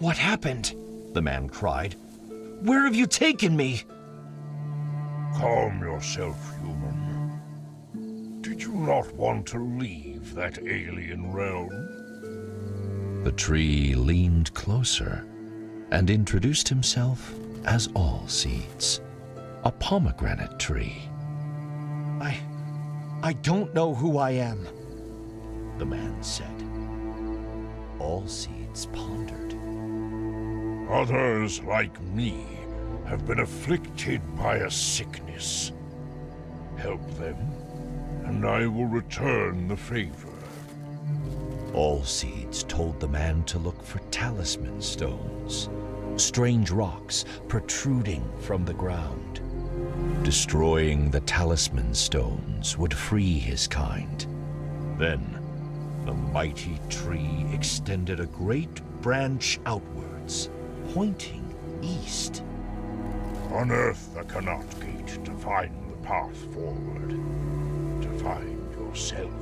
What happened? The man cried. Where have you taken me? Calm yourself, human. Did you not want to leave that alien realm? The tree leaned closer and introduced himself as All Seeds, a pomegranate tree. I don't know who I am, the man said. All Seeds pondered. Others like me have been afflicted by a sickness. Help them, and I will return the favor. All Seeds told the man to look for talisman stones, strange rocks protruding from the ground. Destroying the talisman stones would free his kind. Then, the mighty tree extended a great branch outwards, pointing east. Unearth the Canot Gate to find the path forward, to find yourself.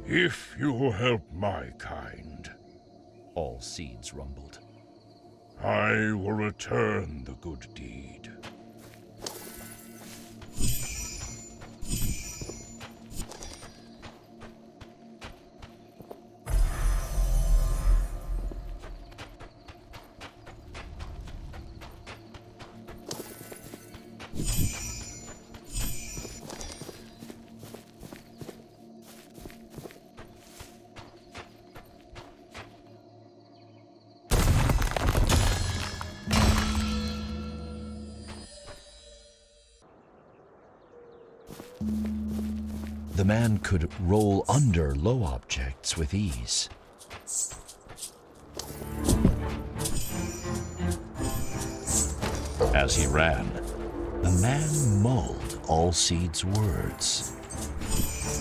If you will help my kind, All Seeds rumbled, I will return the good deed. the man could roll under low objects with ease. As he ran, the man mulled All Seeds' words.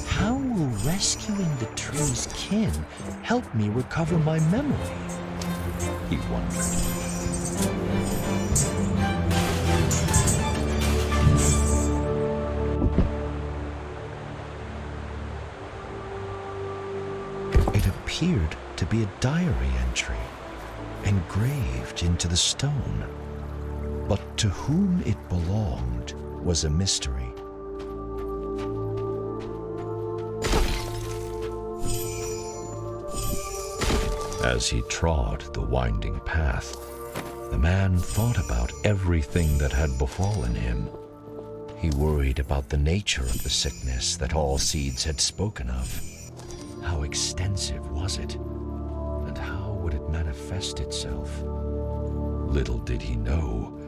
How will rescuing the tree's kin help me recover my memory? He wondered. It appeared to be a diary entry, engraved into the stone. But to whom it belonged was a mystery. As he trod the winding path, the man thought about everything that had befallen him. He worried about the nature of the sickness that All Seeds had spoken of. How extensive was it, and how would it manifest itself? Little did he know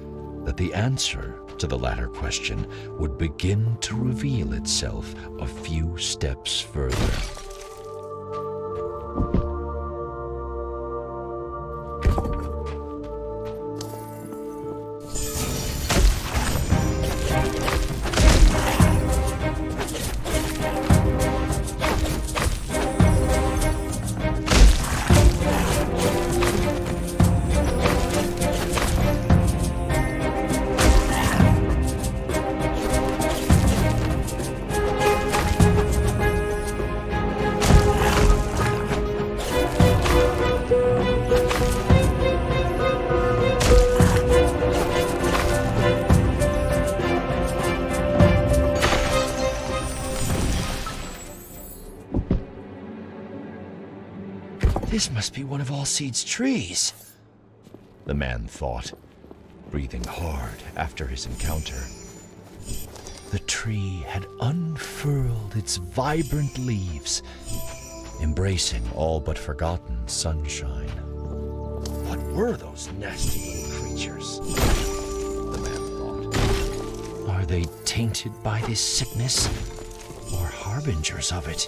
that the answer to the latter question would begin to reveal itself a few steps further. This must be one of All Seeds' trees, the man thought, breathing hard after his encounter. The tree had unfurled its vibrant leaves, embracing all but forgotten sunshine. What were those nasty little creatures? The man thought. Are they tainted by this sickness, or harbingers of it?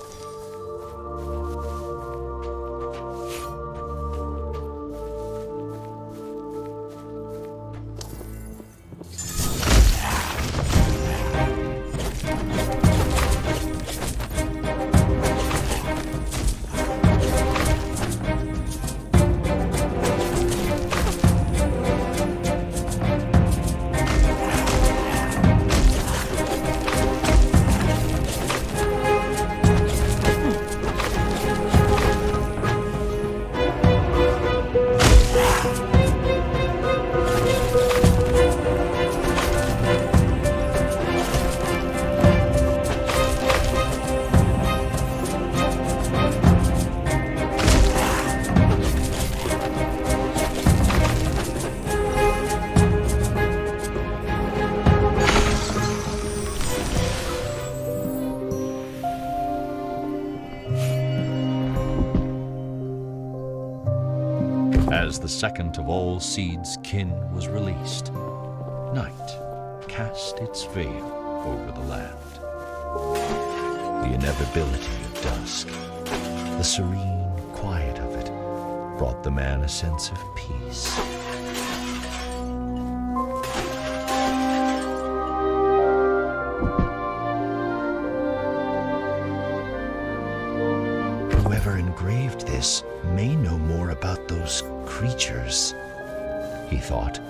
As the second of all seeds' kin was released, night cast its veil over the land. The inevitability of dusk, the serene quiet of it, brought the man a sense of peace. Whoever engraved this may know more about those creatures, he thought.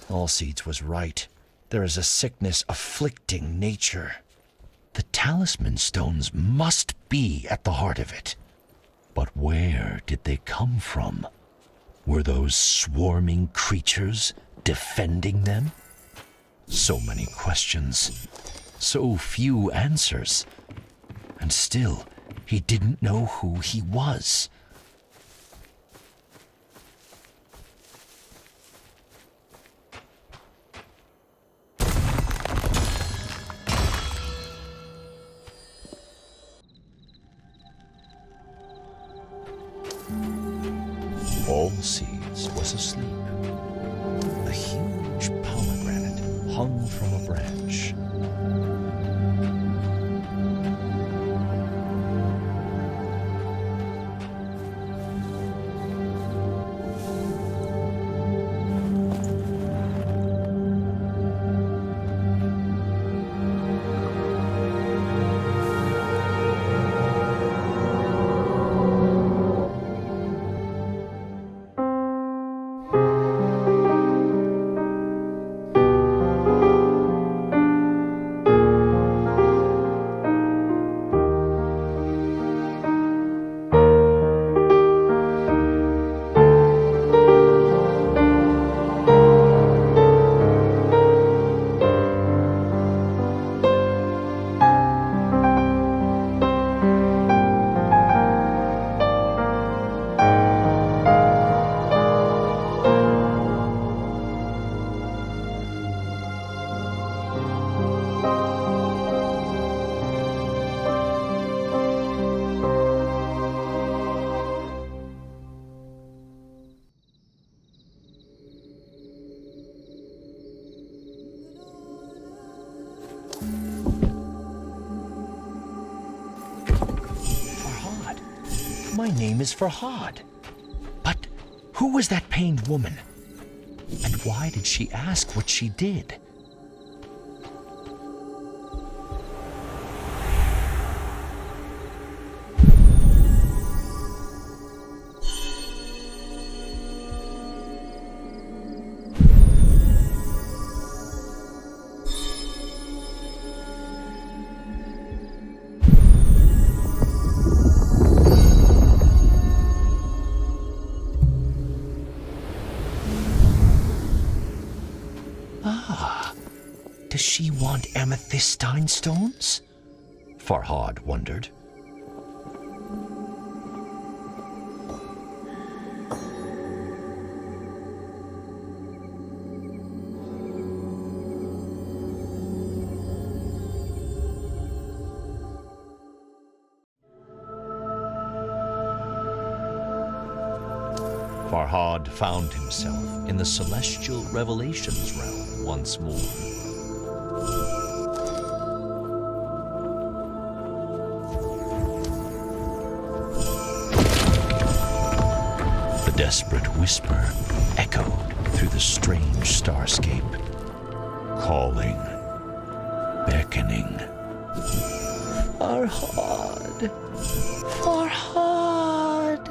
Allseeds was right. There is a sickness afflicting nature. The talisman stones must be at the heart of it. But where did they come from? Were those swarming creatures defending them? So many questions, so few answers. And still, he didn't know who he was. Allseeds was asleep. A huge pomegranate hung from a branch. My name is Farhad. But who was that pained woman? And why did she ask what she did? Does she want amethystine stones? Farhad wondered. Farhad found himself in the celestial revelations realm once more. The desperate whisper echoed through the strange starscape, calling, beckoning. Farhad! Farhad!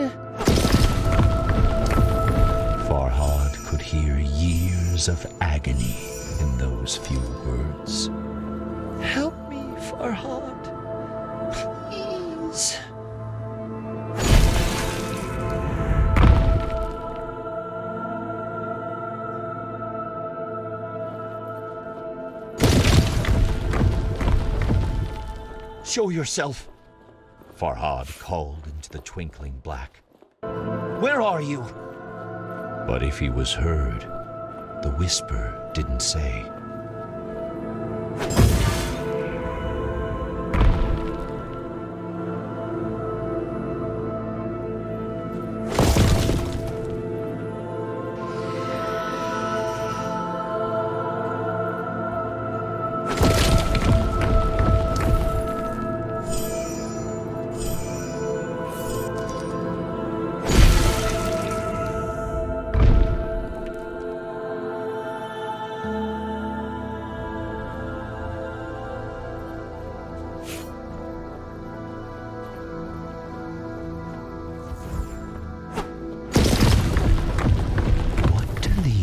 Farhad could hear years of agony in those few words. Help me, Farhad. Please. Show yourself! Farhad called into the twinkling black. Where are you? But if he was heard, the whisper didn't say.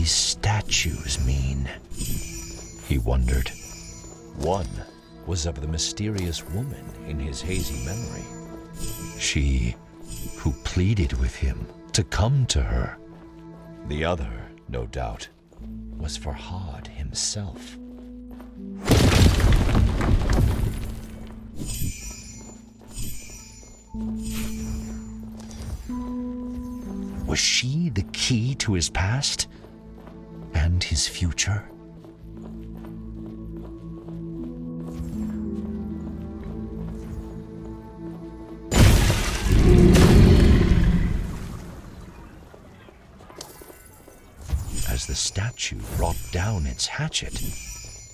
Statues mean? He wondered. One was of the mysterious woman in his hazy memory. She who pleaded with him to come to her. The other, no doubt, was Farhad himself. Was she the key to his past and his future? As the statue brought down its hatchet,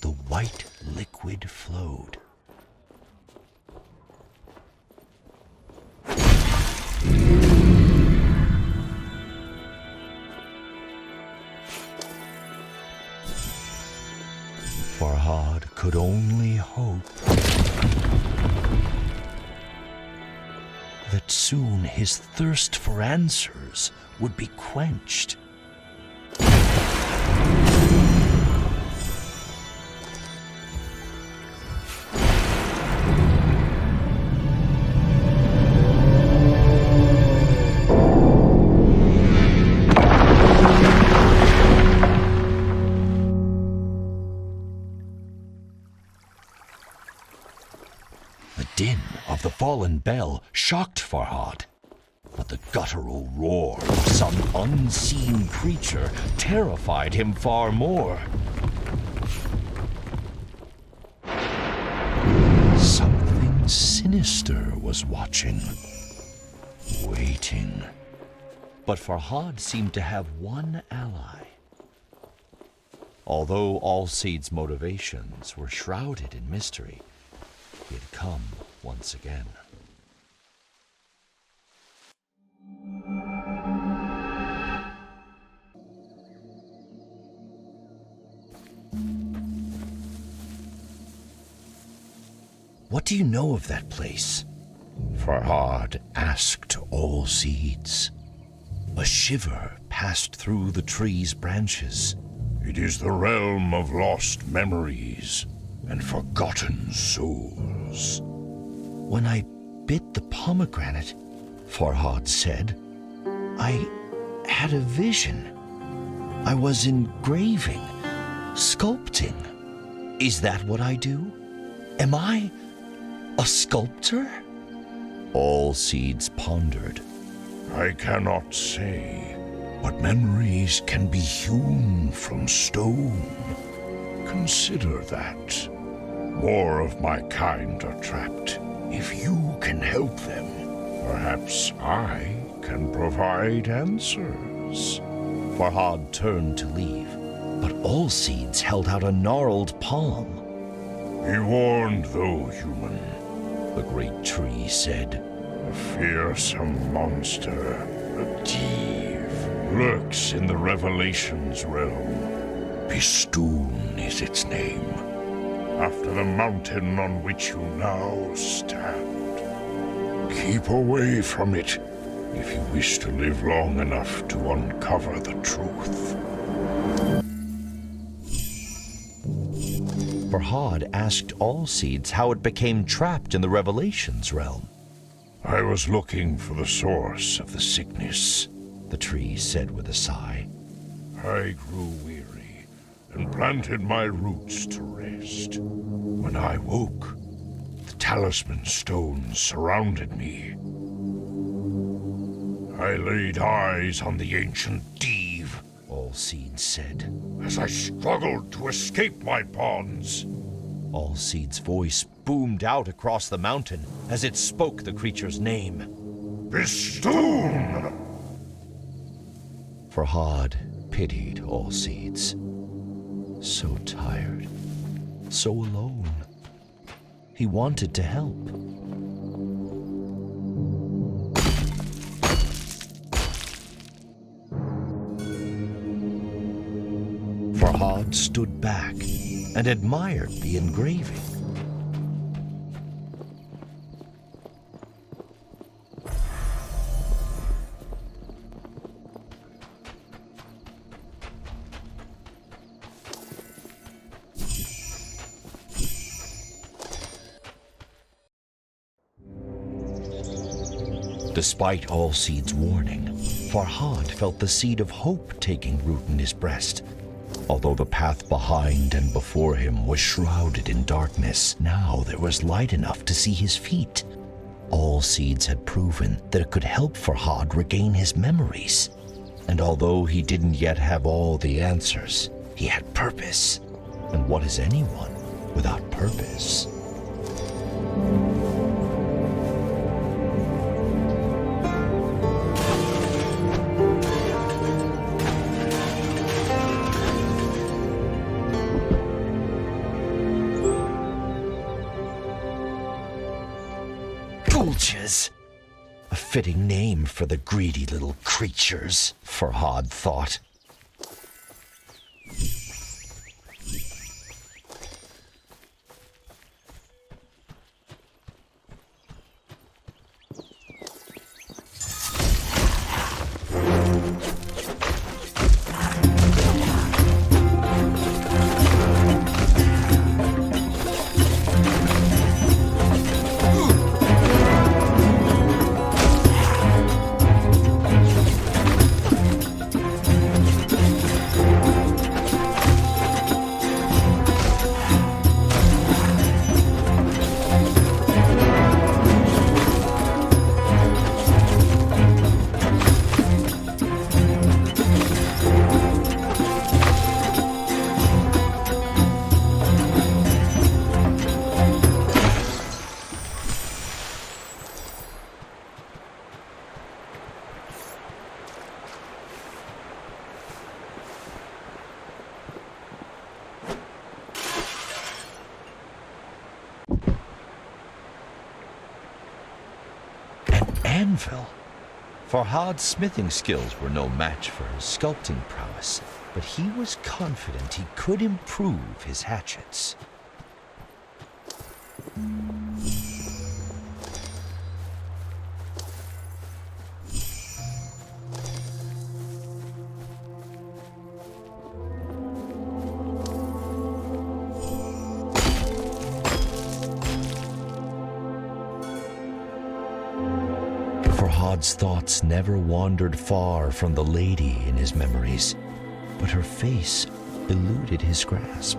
the white liquid flowed. Farhad could only hope that soon his thirst for answers would be quenched. The din of the fallen bell shocked Farhad, but the guttural roar of some unseen creature terrified him far more. Something sinister was watching, waiting. But Farhad seemed to have one ally. Although Alcede's motivations were shrouded in mystery, he had come once again. What do you know of that place? Farhad asked Alcedes. A shiver passed through the tree's branches. It is the realm of lost memories and forgotten souls. When I bit the pomegranate, Farhad said, I had a vision. I was engraving, sculpting. Is that what I do? Am I a sculptor? Alcedes pondered. I cannot say, but memories can be hewn from stone. Consider that. More of my kind are trapped. If you can help them, perhaps I can provide answers. Farhad turned to leave, but Alcedes held out a gnarled palm. Be warned, though, human, The great tree said. A fearsome monster, a thief, lurks in the Revelations realm. Bistun is its name, after the mountain on which you now stand. Keep away from it if you wish to live long enough to uncover the truth. Farhad asked Alcedes how it became trapped in the Revelations realm. I was looking for the source of the sickness, The tree said with a sigh. I grew weary and planted my roots to rest. When I woke, the talisman stones surrounded me. I laid eyes on the ancient Div, Allseed said. as I struggled to escape my bonds. Allseed's voice boomed out across the mountain as it spoke the creature's name. Bistun! Farhad pitied Allseeds. So tired, so alone. He wanted to help. Farhad stood back and admired the engraving. Despite Allseed's warning, Farhad felt the seed of hope taking root in his breast. Although the path behind and before him was shrouded in darkness, now there was light enough to see his feet. Allseeds had proven that it could help Farhad regain his memories. And although he didn't yet have all the answers, he had purpose. And what is anyone without purpose? Gulches! A fitting name for the greedy little creatures, Farhad thought. Anvil. Farhad's smithing skills were no match for his sculpting prowess, but he was confident he could improve his hatchets. Farhad's thoughts never wandered far from the lady in his memories, but her face eluded his grasp.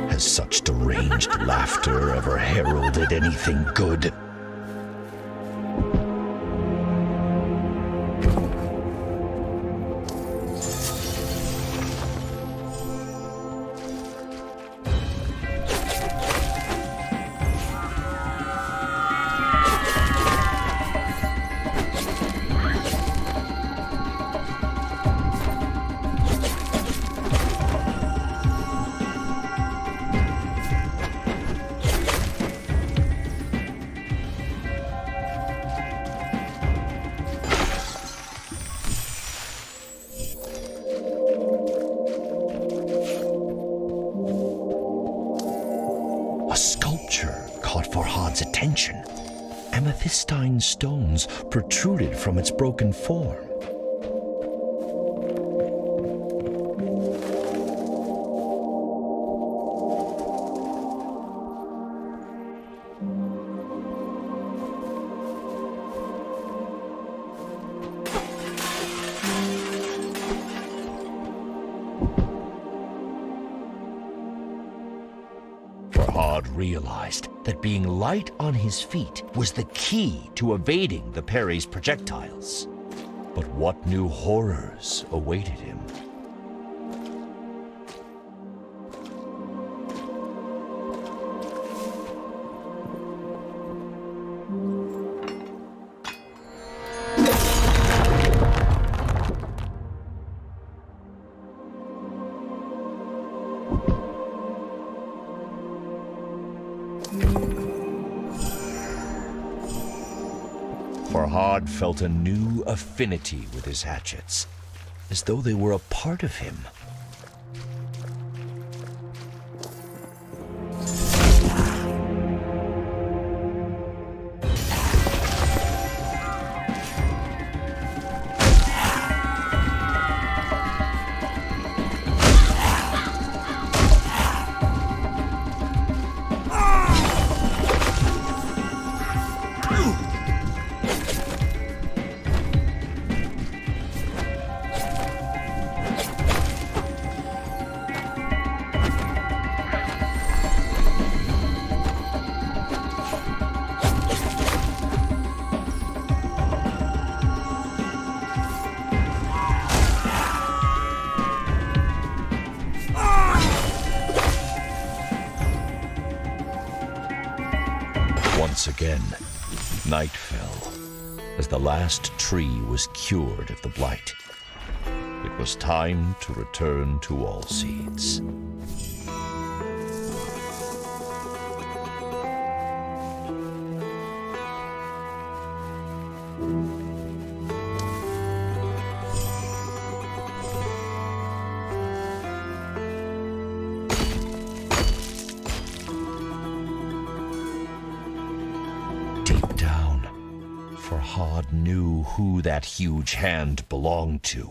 Has such deranged laughter ever heralded anything good? A sculpture caught Farhad's attention. Amethystine stones protruded from its broken form. Farhad realized that being light on his feet was the key to evading the Peri's projectiles. But what new horrors awaited him? Farhad felt a new affinity with his hatchets, as though they were a part of him. Once again, night fell, as the last tree was cured of the blight. It was time to return to Allseeds. Deep down, Farhad knew who that huge hand belonged to.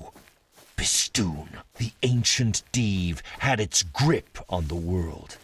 Bistun, the ancient Div, had its grip on the world.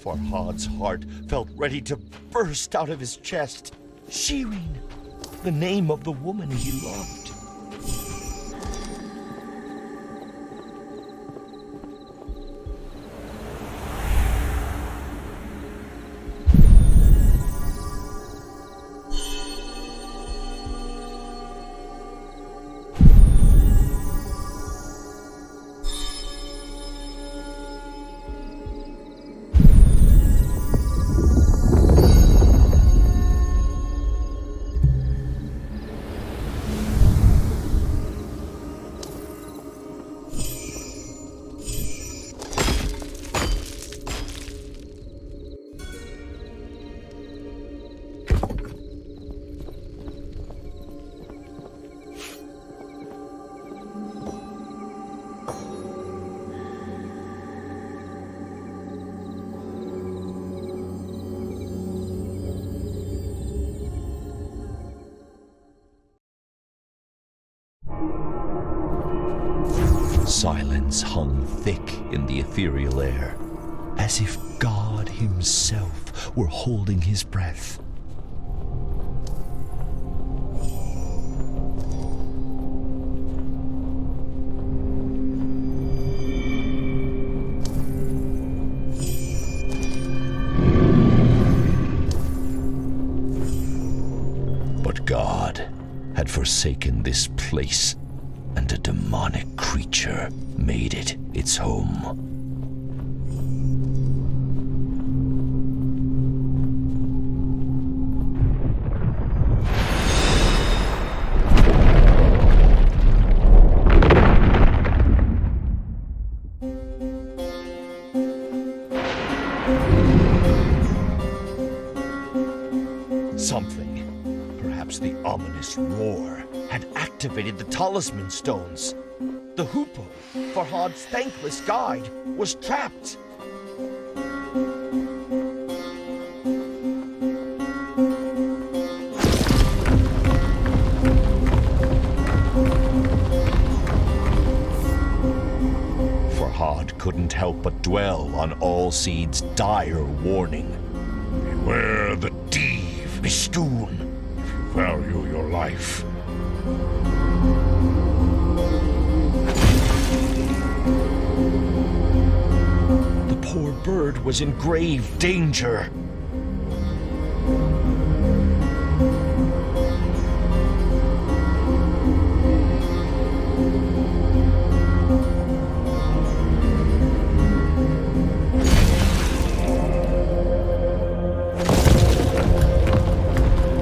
Farhad's heart felt ready to burst out of his chest. Shireen, the name of the woman he loved. Silence hung thick in the ethereal air, as if God himself were holding his breath. But God had forsaken this place, and a demonic creature made it its home. Something, perhaps the ominous roar, had activated the talisman stones. The hoopoe, Farhad's thankless guide, was trapped. Farhad couldn't help but dwell on Allseed's dire warning. Beware the Div, Bistun, if you value your life. The poor bird was in grave danger.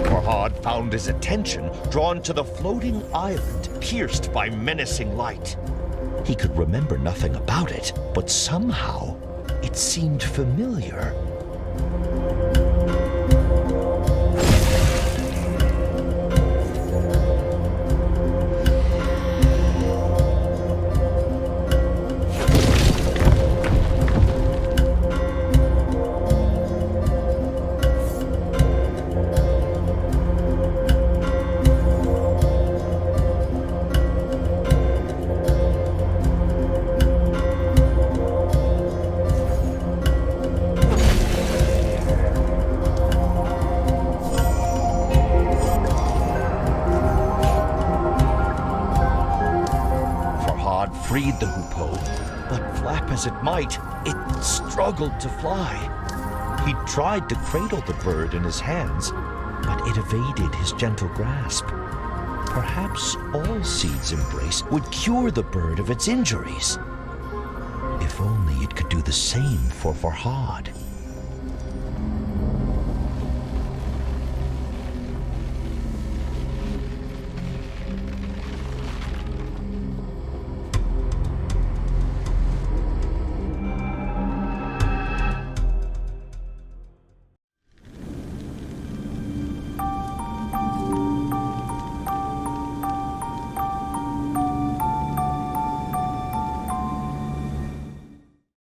Farhad found his attention drawn to the floating island pierced by menacing light. He could remember nothing about it, but somehow it seemed familiar. Freed the hoopoe, but flap as it might, it struggled to fly. He tried to cradle the bird in his hands, but it evaded his gentle grasp. Perhaps Allseed's embrace would cure the bird of its injuries. If only it could do the same for Farhad.